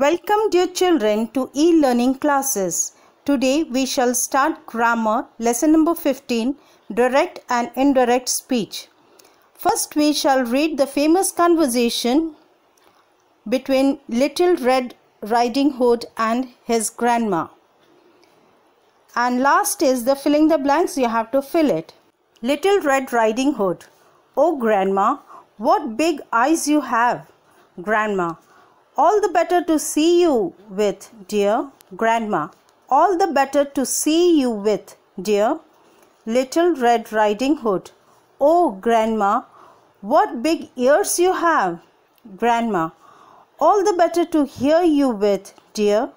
Welcome dear children to e-learning classes. Today we shall start grammar lesson number 15, direct and indirect speech. First we shall read the famous conversation between Little Red Riding Hood and his grandma. And last is the filling the blanks, you have to fill it. Little Red Riding Hood. Oh grandma, what big eyes you have. Grandma. All the better to see you with, dear. Grandma. All the better to see you with, dear. Little Red Riding Hood. Oh, Grandma, what big ears you have. Grandma. All the better to hear you with, dear.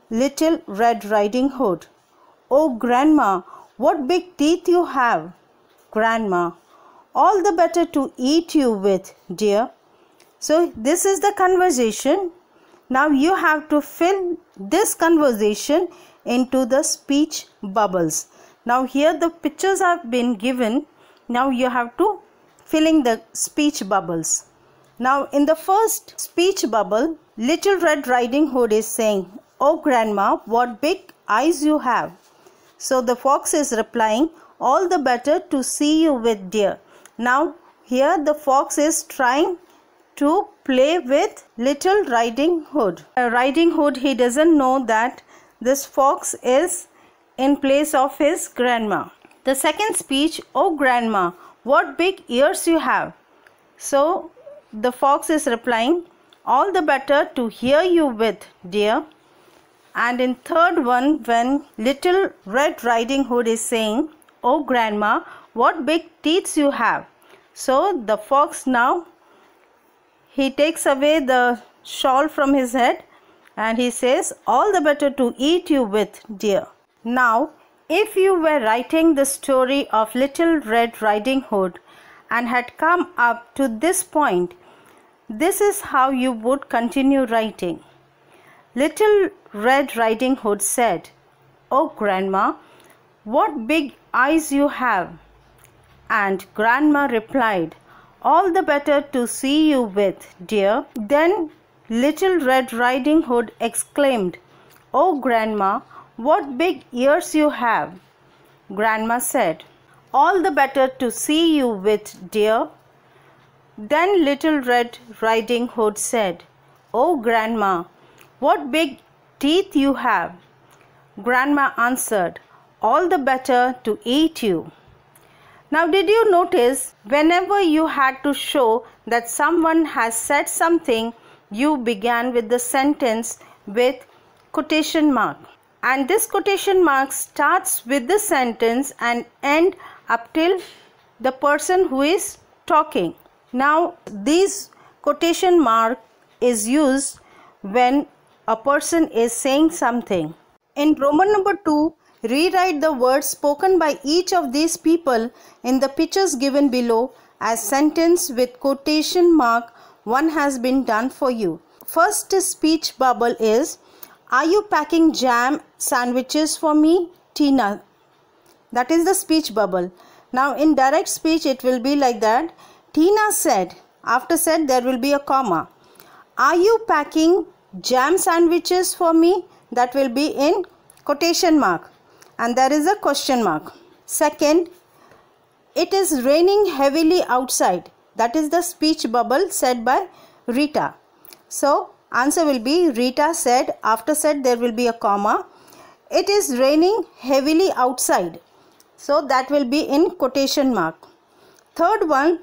Little Red Riding Hood. Oh, Grandma, what big teeth you have. Grandma. All the better to eat you with, dear. So this is the conversation. Now you have to fill this conversation into the speech bubbles. Now here the pictures have been given. Now you have to fill in the speech bubbles. Now in the first speech bubble, Little Red Riding Hood is saying, "Oh grandma, what big eyes you have." So the fox is replying, "All the better to see you with, dear." Now here the fox is trying to play with Little Riding Hood. Riding Hood, he doesn't know that this fox is in place of his grandma. The second speech, "Oh grandma, what big ears you have." So the fox is replying, "All the better to hear you with, dear." And in third one, when Little Red Riding Hood is saying, "Oh grandma, what big teeth you have." So the fox now he takes away the shawl from his head and he says, "All the better to eat you with, dear." Now, if you were writing the story of Little Red Riding Hood and had come up to this point, this is how you would continue writing. Little Red Riding Hood said, "Oh grandma, what big eyes you have." And grandma replied, "All the better to see you with, dear." Then Little Red Riding Hood exclaimed, "Oh grandma, what big ears you have." Grandma said, "All the better to see you with, dear." Then Little Red Riding Hood said, "Oh grandma, what big teeth you have." Grandma answered, "All the better to eat you." Now did you notice whenever you had to show that someone has said something, you began with the sentence with quotation mark. And this quotation mark starts with the sentence and end up till the person who is talking. Now this quotation mark is used when a person is saying something. In Roman number 2, rewrite the words spoken by each of these people in the pictures given below as sentence with quotation mark. One has been done for you. First speech bubble is, "Are you packing jam sandwiches for me, Tina?" That is the speech bubble. Now in direct speech it will be like that. Tina said, after said there will be a comma. "Are you packing jam sandwiches for me?" That will be in quotation mark. And there is a question mark. Second, "It is raining heavily outside." That is the speech bubble said by Rita. So answer will be, Rita said, after said there will be a comma. "It is raining heavily outside." So that will be in quotation mark. Third one,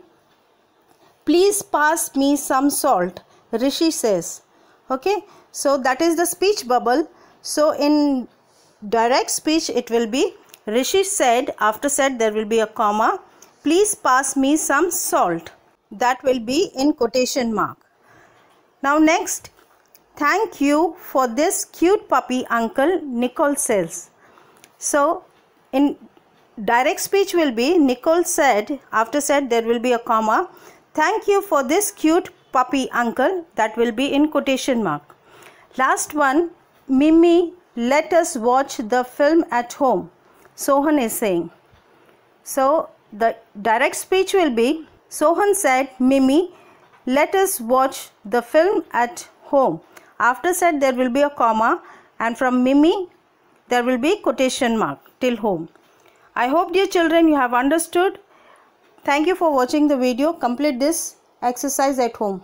"Please pass me some salt," Rishi says. Okay, so that is the speech bubble. So in direct speech it will be, Rishi said, after said there will be a comma, "Please pass me some salt." That will be in quotation mark. Now next, "Thank you for this cute puppy, Uncle," Nicole says. So in direct speech will be, Nicole said, after said there will be a comma, "Thank you for this cute puppy, Uncle." That will be in quotation mark. Last one, "Mimi, let us watch the film at home," Sohan is saying. So the direct speech will be, Sohan said, "Mimi, let us watch the film at home." After said there will be a comma, and from Mimi there will be quotation mark till home. I hope, dear children, you have understood. Thank you for watching the video. Complete this exercise at home.